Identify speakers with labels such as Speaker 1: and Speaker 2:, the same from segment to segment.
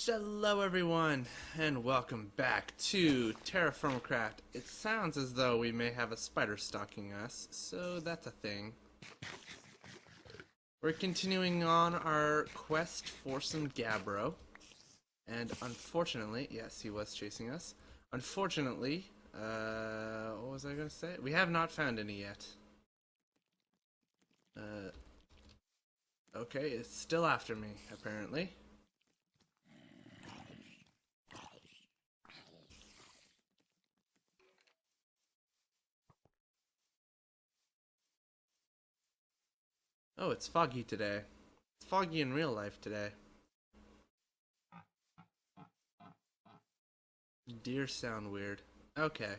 Speaker 1: Hello everyone, and welcome back to TerraFirmaCraft. It sounds as though we may have a spider stalking us, so that's a thing. We're continuing on our quest for some Gabbro, and unfortunately, yes, he was chasing us. Unfortunately, what was I gonna say? We have not found any yet. Okay, it's still after me, apparently. Oh, it's foggy today. It's foggy in real life today. Deer sound weird. Okay.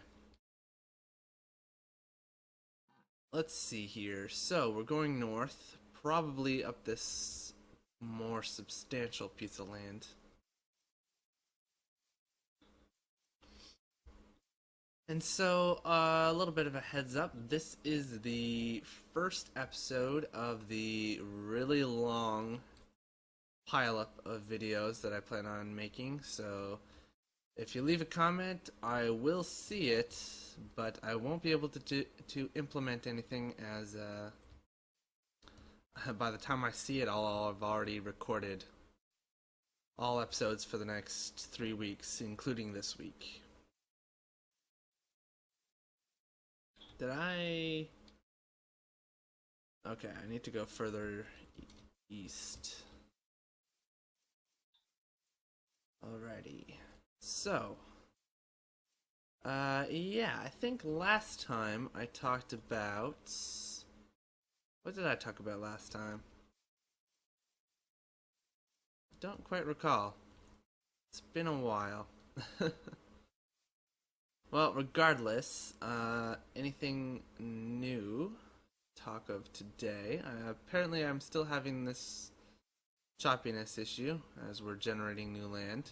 Speaker 1: Let's see here. So, we're going north, probably up this more substantial piece of land. And so, a little bit of a heads up. This is the first episode of the really long pileup of videos that I plan on making. So, if you leave a comment, I will see it, but I won't be able to implement anything as by the time I see it, I'll have already recorded all episodes for the next 3 weeks, including this week. Did I... Okay, I need to go further east. Alrighty. So, yeah, I think last time I talked about... What did I talk about last time? Don't quite recall. It's been a while. Well, regardless, anything new to talk of today? Apparently I'm still having this choppiness issue as we're generating new land.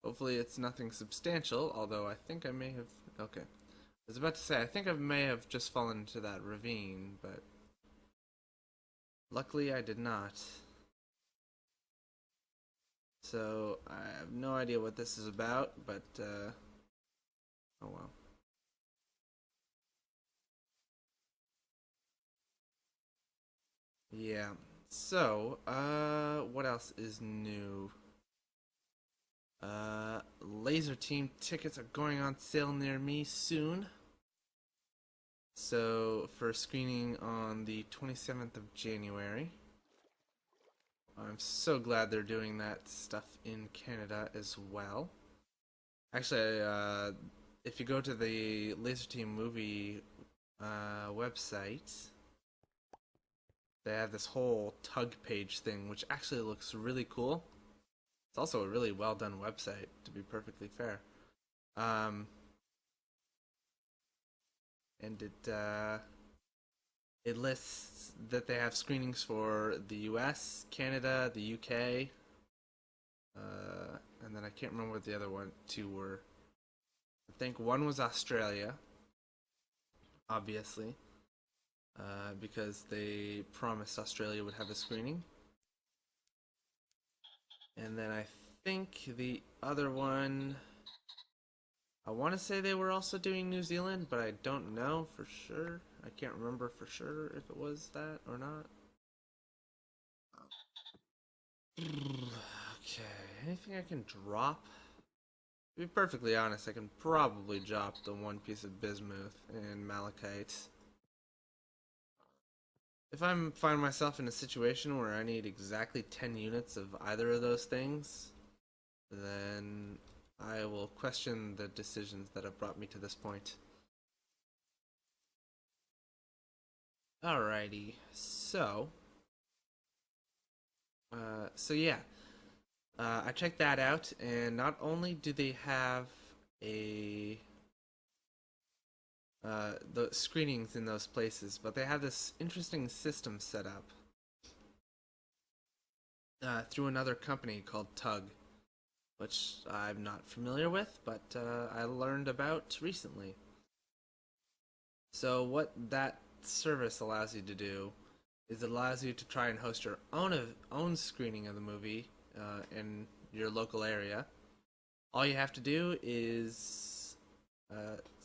Speaker 1: Hopefully it's nothing substantial, although I think I may have... Okay. I was about to say, I think I may have just fallen into that ravine, but... Luckily I did not. So, I have no idea what this is about, but, oh well. Yeah. So, what else is new? Laser team tickets are going on sale near me soon. So, for screening on the 27th of January. I'm so glad they're doing that stuff in Canada as well. Actually, if you go to the Laser Team movie website, they have this whole tug page thing, which actually looks really cool. It's also a really well done website, to be perfectly fair. And it lists that they have screenings for the US, Canada, the UK, and then I can't remember what the other two were. I think one was Australia, obviously, because they promised Australia would have a screening. And then I think the other one, I want to say they were also doing New Zealand, but I don't know for sure. I can't remember for sure if it was that or not. Okay, anything I can drop? To be perfectly honest, I can probably drop the one piece of bismuth and malachite. If I find myself in a situation where I need exactly 10 units of either of those things, then I will question the decisions that have brought me to this point. Alrighty, so yeah, I checked that out, and not only do they have the screenings in those places, but they have this interesting system set up through another company called Tug, which I'm not familiar with, but I learned about recently. So what that service allows you to do is it allows you to try and host your own screening of the movie in your local area. All you have to do is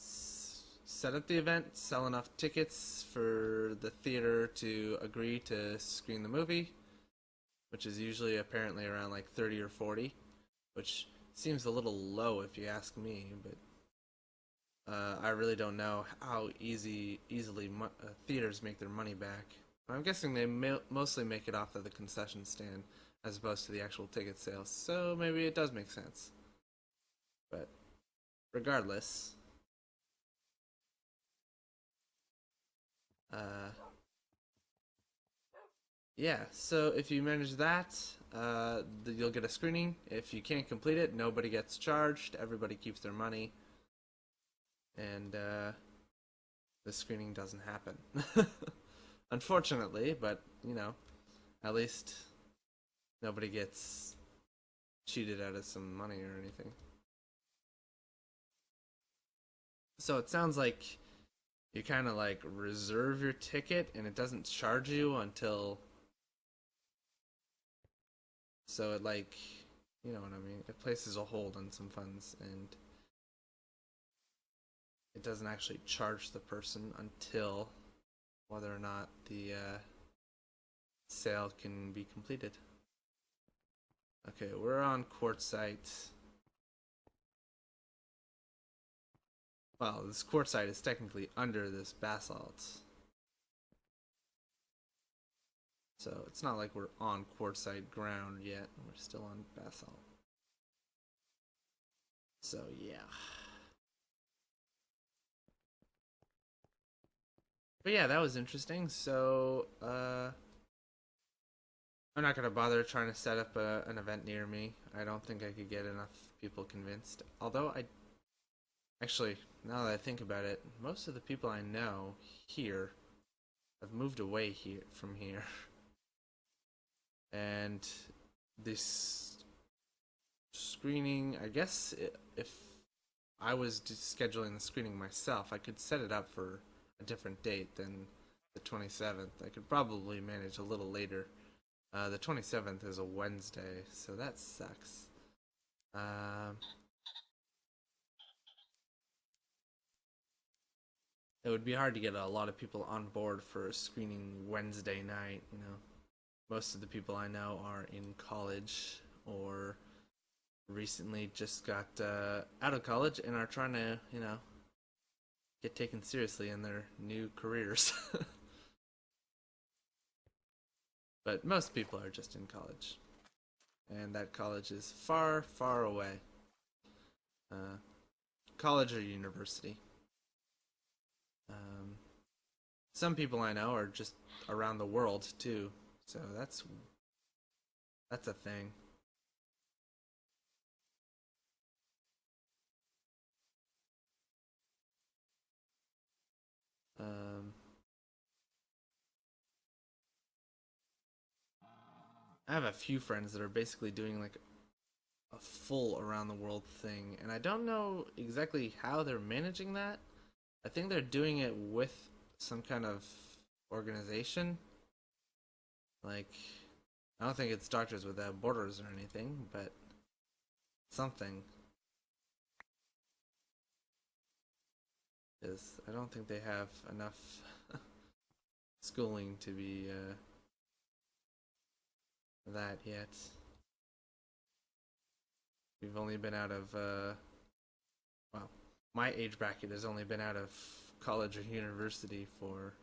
Speaker 1: set up the event, sell enough tickets for the theater to agree to screen the movie, which is usually apparently around like 30 or 40, which seems a little low if you ask me, but I really don't know how easily theaters make their money back. I'm guessing they mostly make it off of the concession stand as opposed to the actual ticket sales, so maybe it does make sense. But regardless, uh, yeah, so if you manage that, you'll get a screening. If you can't complete it, nobody gets charged, everybody keeps their money, and the screening doesn't happen. Unfortunately, but you know, at least nobody gets cheated out of some money or anything. So it sounds like you kind of like reserve your ticket and it doesn't charge you until. So it like, you know what I mean? It places a hold on some funds and it doesn't actually charge the person until whether or not the sale can be completed. Okay, we're on quartzite. Well, this quartzite is technically under this basalt. So it's not like we're on quartzite ground yet. We're still on basalt. So yeah. But yeah, that was interesting. So I'm not gonna bother trying to set up an event near me. I don't think I could get enough people convinced. Although actually, now that I think about it, most of the people I know here have moved away from here. And this screening, I guess if I was scheduling the screening myself, I could set it up for a different date than the 27th. I could probably manage a little later. The 27th is a Wednesday, so that sucks. It would be hard to get a lot of people on board for a screening Wednesday night, you know. Most of the people I know are in college or recently just got out of college and are trying to, you know, get taken seriously in their new careers. But most people are just in college. And that college is far, far away. College or university. Some people I know are just around the world too, so that's a thing. Um, I have a few friends that are basically doing like a full around the world thing, and I don't know exactly how they're managing that. I think they're doing it with some kind of organization. Like, I don't think it's Doctors Without Borders or anything, but something. Because I don't think they have enough schooling to be that yet. We've only been out of, well, my age bracket has only been out of college or university or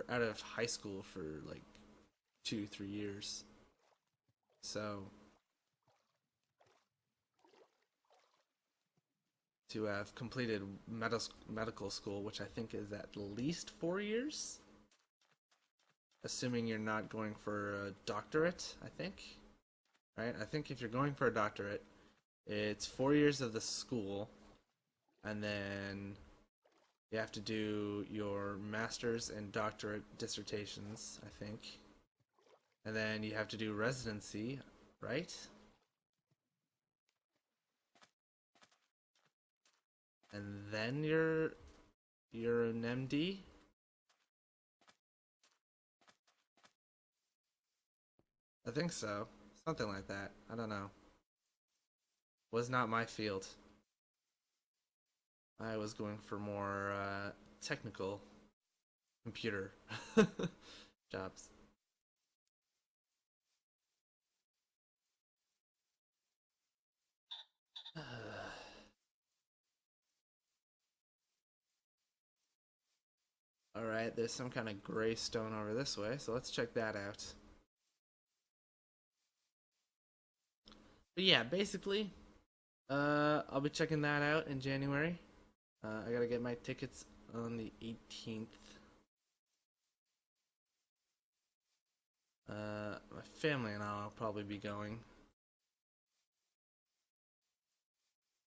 Speaker 1: out of high school for like 2-3 years. So to have completed medical school, which I think is at least 4 years, assuming you're not going for a doctorate, I think. Right? I think if you're going for a doctorate, it's 4 years of the school, and then you have to do your master's and doctorate dissertations, I think. And then you have to do residency, right? And then you're an MD. I think so. Something like that. I don't know. Was not my field. I was going for more technical computer jobs. Alright, there's some kind of gray stone over this way, so let's check that out. But yeah, basically, I'll be checking that out in January. I gotta get my tickets on the 18th. My family and I'll probably be going.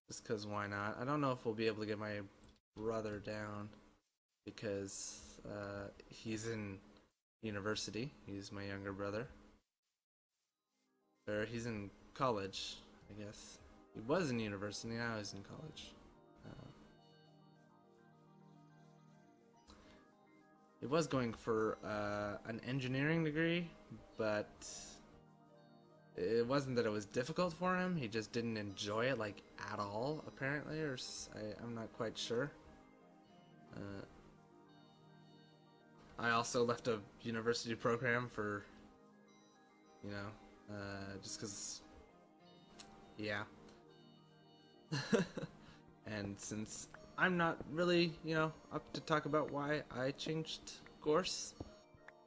Speaker 1: Just because why not? I don't know if we'll be able to get my brother down because he's in university. He's my younger brother. Or he's in college, I guess. He was in university, now he's in college. He was going for an engineering degree, but it wasn't that it was difficult for him. He just didn't enjoy it like at all, apparently, or I'm not quite sure. I also left a university program for, you know, just because, yeah. And since I'm not really, you know, up to talk about why I changed course,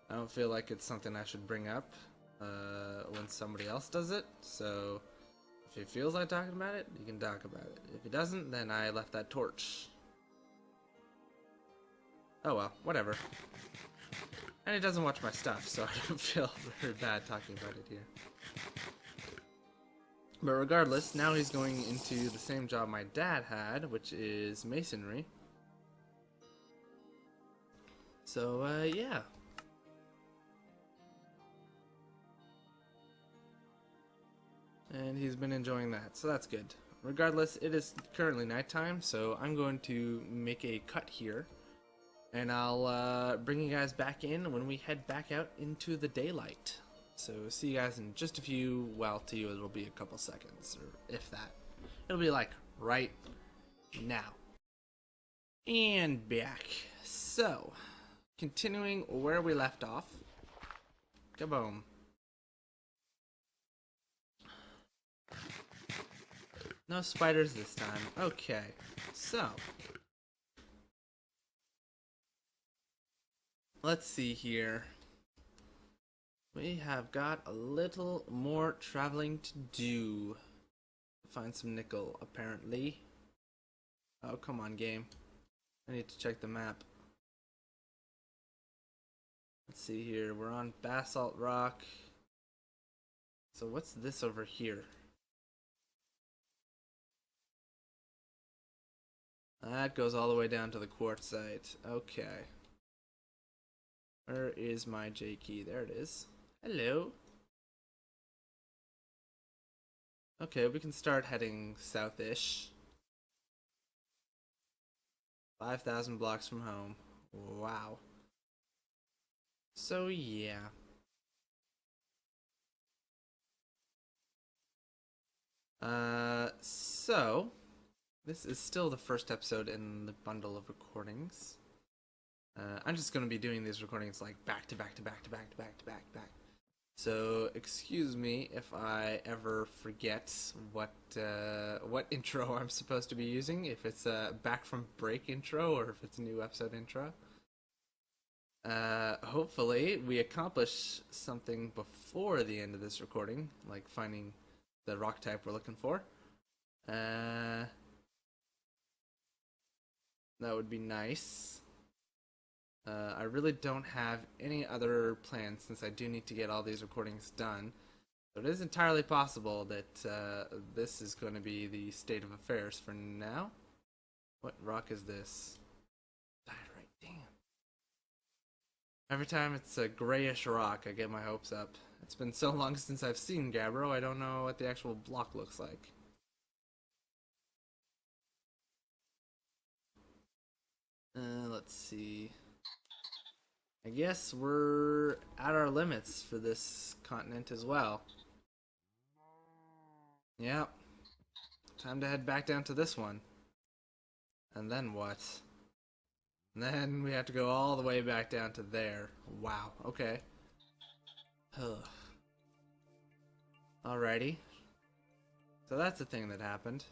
Speaker 1: I don't feel like it's something I should bring up when somebody else does it. So if he feels like talking about it, he can talk about it. If he doesn't, then I left that torch. Oh well, whatever. And he doesn't watch my stuff, so I don't feel very bad talking about it here. But regardless, now he's going into the same job my dad had, which is masonry. So, yeah. And he's been enjoying that, so that's good. Regardless, it is currently nighttime, so I'm going to make a cut here. And I'll bring you guys back in when we head back out into the daylight. So see you guys in just a few, well, to you it'll be a couple seconds, or if that. It'll be like right now. And back. So, continuing where we left off. Kaboom. No spiders this time. Okay, so. Let's see here. We have got a little more traveling to do. Find some nickel, apparently. Oh, come on, game. I need to check the map. Let's see here. We're on basalt rock. So what's this over here? That goes all the way down to the quartzite. Okay. Where is my J key? There it is. Hello. Okay, we can start heading south-ish. 5,000 blocks from home. Wow. So, yeah. So, this is still the first episode in the bundle of recordings. I'm just going to be doing these recordings like back to back to back to back to back to back to back. So excuse me if I ever forget what intro I'm supposed to be using, if it's a back from break intro or if it's a new episode intro. Hopefully we accomplish something before the end of this recording, like finding the rock type we're looking for. That would be nice. I really don't have any other plans since I do need to get all these recordings done. So it is entirely possible that this is going to be the state of affairs for now. What rock is this? Diorite, damn. Every time it's a grayish rock, I get my hopes up. It's been so long since I've seen Gabbro, I don't know what the actual block looks like. Let's see. I guess we're at our limits for this continent as well. Yep. Time to head back down to this one. And then what? And then we have to go all the way back down to there. Wow, okay. Ugh. Alrighty. So that's the thing that happened.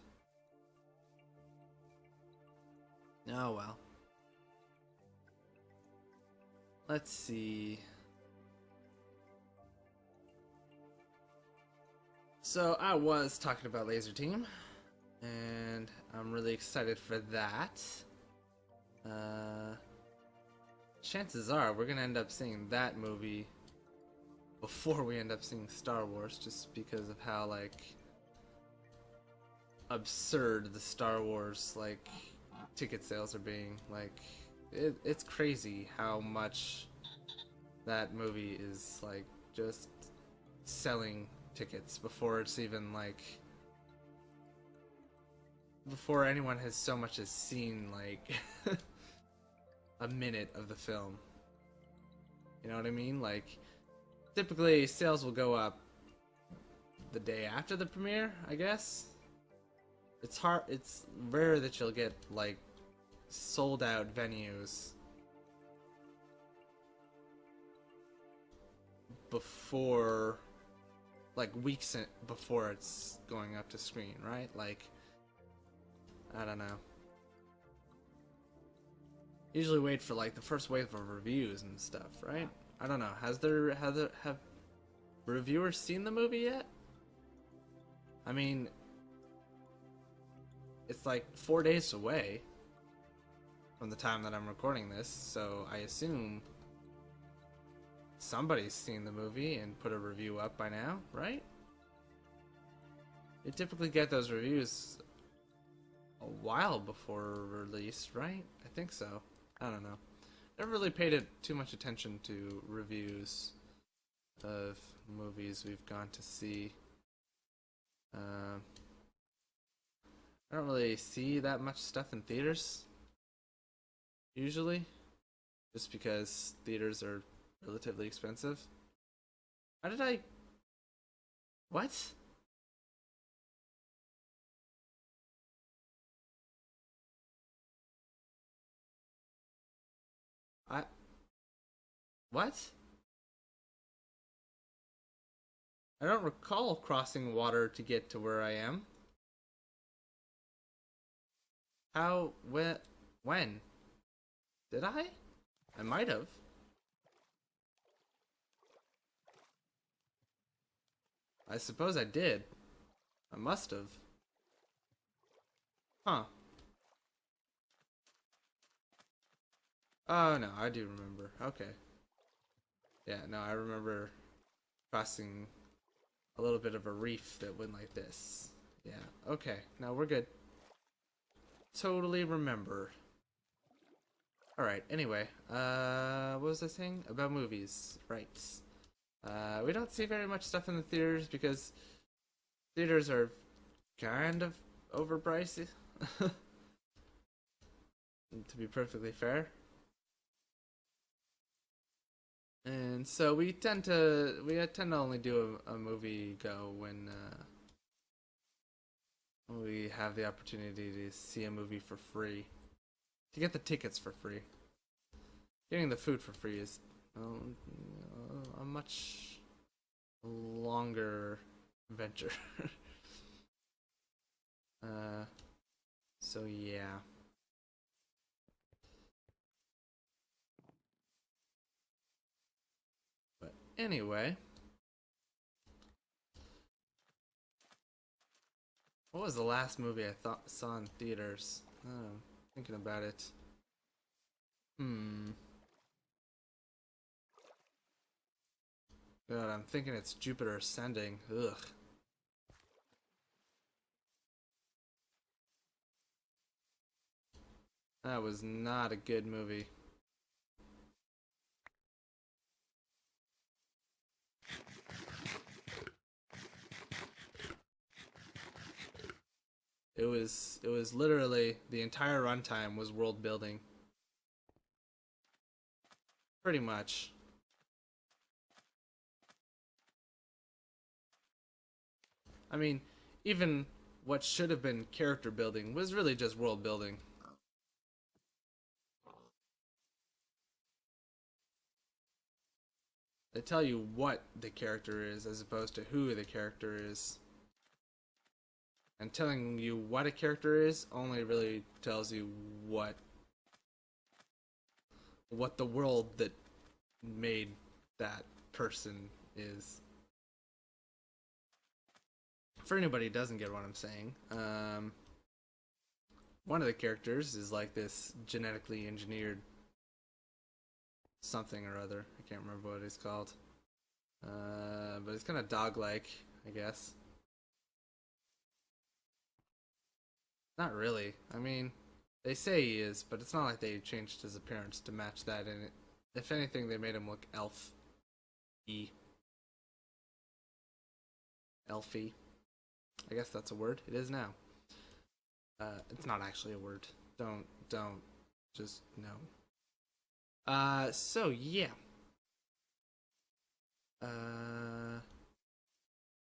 Speaker 1: Oh well. Let's see. So I was talking about Laser Team, and I'm really excited for that. Chances are we're gonna end up seeing that movie before we end up seeing Star Wars, just because of how like absurd the Star Wars like ticket sales are being. Like it's crazy how much that movie is like just selling tickets before it's even like before anyone has so much as seen like a minute of the film. You know what I mean? Like typically sales will go up the day after the premiere, I guess. It's rare that you'll get like sold out venues before like weeks before it's going up to screen, right? Like I don't know. Usually wait for like the first wave of reviews and stuff, right? I don't know. Have reviewers seen the movie yet? I mean, it's like 4 days away from the time that I'm recording this, so I assume somebody's seen the movie and put a review up by now, right? You typically get those reviews a while before release, right? I think so. I don't know. Never really paid too much attention to reviews of movies we've gone to see. I don't really see that much stuff in theaters, usually, just because theaters are relatively expensive. How did I... What? I... What? I don't recall crossing water to get to where I am. How? When? Did I? I might have. I suppose I did. I must have. Huh. Oh no, I do remember. Okay. Yeah, no, I remember crossing a little bit of a reef that went like this. Yeah, okay. Now we're good. Totally remember. Alright, anyway. What was I saying? About movies. Right. We don't see very much stuff in the theaters because theaters are kind of overpriced, to be perfectly fair. And so we tend to only do a movie go when we have the opportunity to see a movie for free, to get the tickets for free. Getting the food for free is a much longer venture. uh, so yeah. But anyway, what was the last movie I saw in theaters? Oh, thinking about it. Hmm. God, I'm thinking it's Jupiter Ascending. Ugh. That was not a good movie. It was literally the entire runtime was world building. Pretty much. I mean, even what should have been character building was really just world building. They tell you what the character is as opposed to who the character is. And telling you what a character is only really tells you what the world that made that person is. For anybody who doesn't get what I'm saying, one of the characters is like this genetically engineered something or other. I can't remember what it's called. But it's kind of dog-like, I guess. Not really. I mean, they say he is, but it's not like they changed his appearance to match that. And if anything, they made him look elf-y. Elfy. I guess that's a word. It is now. It's not actually a word. Don't. Just no. So yeah.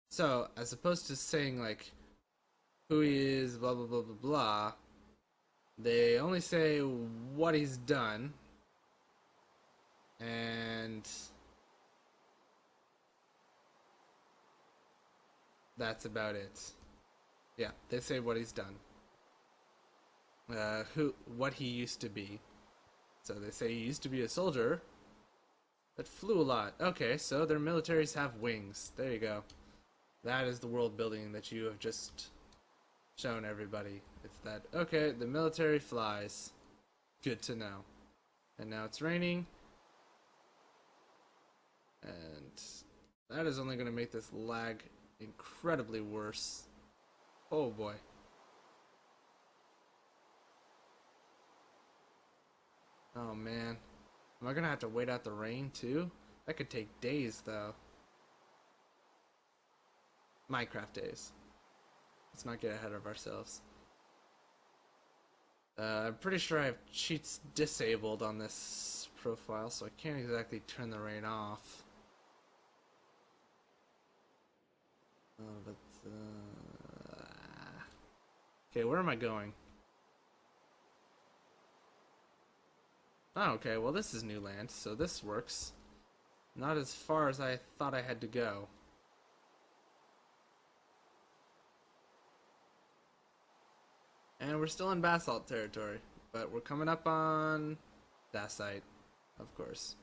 Speaker 1: So as opposed to saying like who he is, blah blah blah blah blah, they only say what he's done, and that's about it. Yeah, they say what he's done. What he used to be. So they say he used to be a soldier that flew a lot. Okay, so their militaries have wings. There you go. That is the world building that you have just shown everybody. It's that, okay, the military flies. Good to know. And now it's raining. And that is only going to make this lag incredibly worse. Oh boy. Oh man. Am I gonna have to wait out the rain too? That could take days though. Minecraft days. Let's not get ahead of ourselves. I'm pretty sure I have cheats disabled on this profile, so I can't exactly turn the rain off. Okay, where am I going? Oh, okay, well this is new land, so this works. Not as far as I thought I had to go. And we're still in basalt territory, but we're coming up on dacite, of course.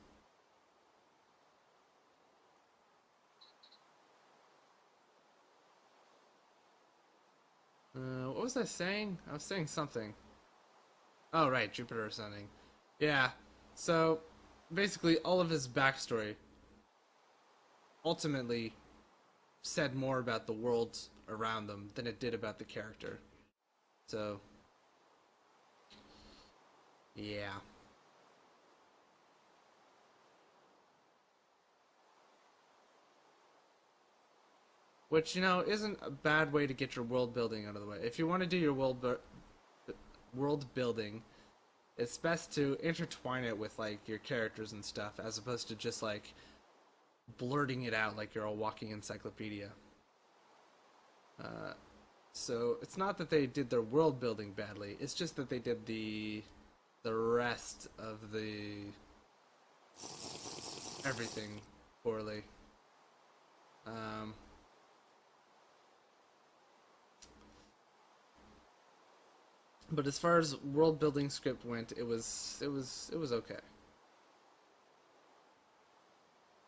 Speaker 1: What was I saying? I was saying something. Oh, right, Jupiter ascending. Yeah, so basically all of his backstory ultimately said more about the world around them than it did about the character. So, yeah. Which, you know, isn't a bad way to get your world building out of the way. If you want to do your world building, it's best to intertwine it with like your characters and stuff, as opposed to just like blurting it out like you're a walking encyclopedia. So it's not that they did their world building badly. It's just that they did the rest of the everything poorly. But as far as world building script went, it was okay.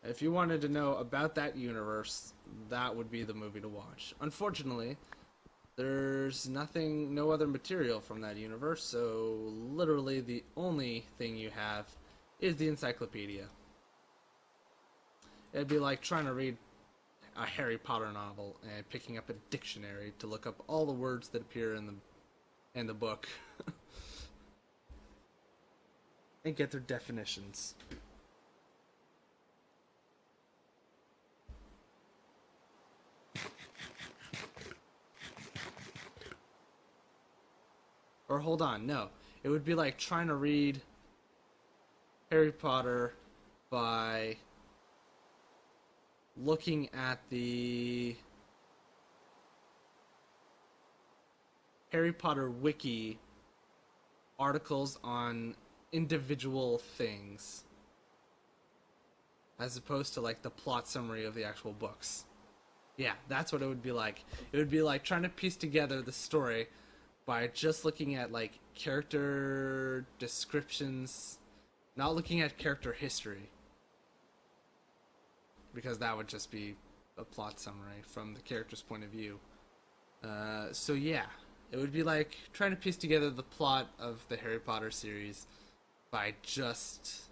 Speaker 1: If you wanted to know about that universe, that would be the movie to watch. Unfortunately, there's no other material from that universe, so literally the only thing you have is the encyclopedia. It'd be like trying to read a Harry Potter novel and picking up a dictionary to look up all the words that appear in the book and get their definitions. Or hold on, no. It would be like trying to read Harry Potter by looking at the Harry Potter wiki articles on individual things, as opposed to like the plot summary of the actual books. Yeah, that's what it would be like. It would be like trying to piece together the story by just looking at like character descriptions, not looking at character history, because that would just be a plot summary from the character's point of view. So yeah, it would be like trying to piece together the plot of the Harry Potter series by just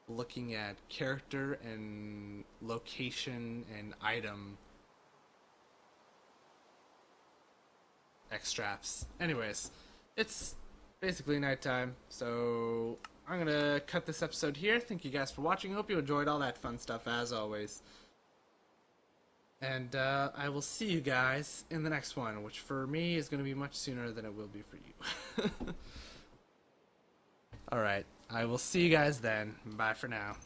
Speaker 1: looking at character and location and item extracts. Anyways, it's basically nighttime, so I'm gonna cut this episode here. Thank you guys for watching. Hope you enjoyed all that fun stuff as always. And I will see you guys in the next one, which for me is going to be much sooner than it will be for you. Alright, I will see you guys then. Bye for now.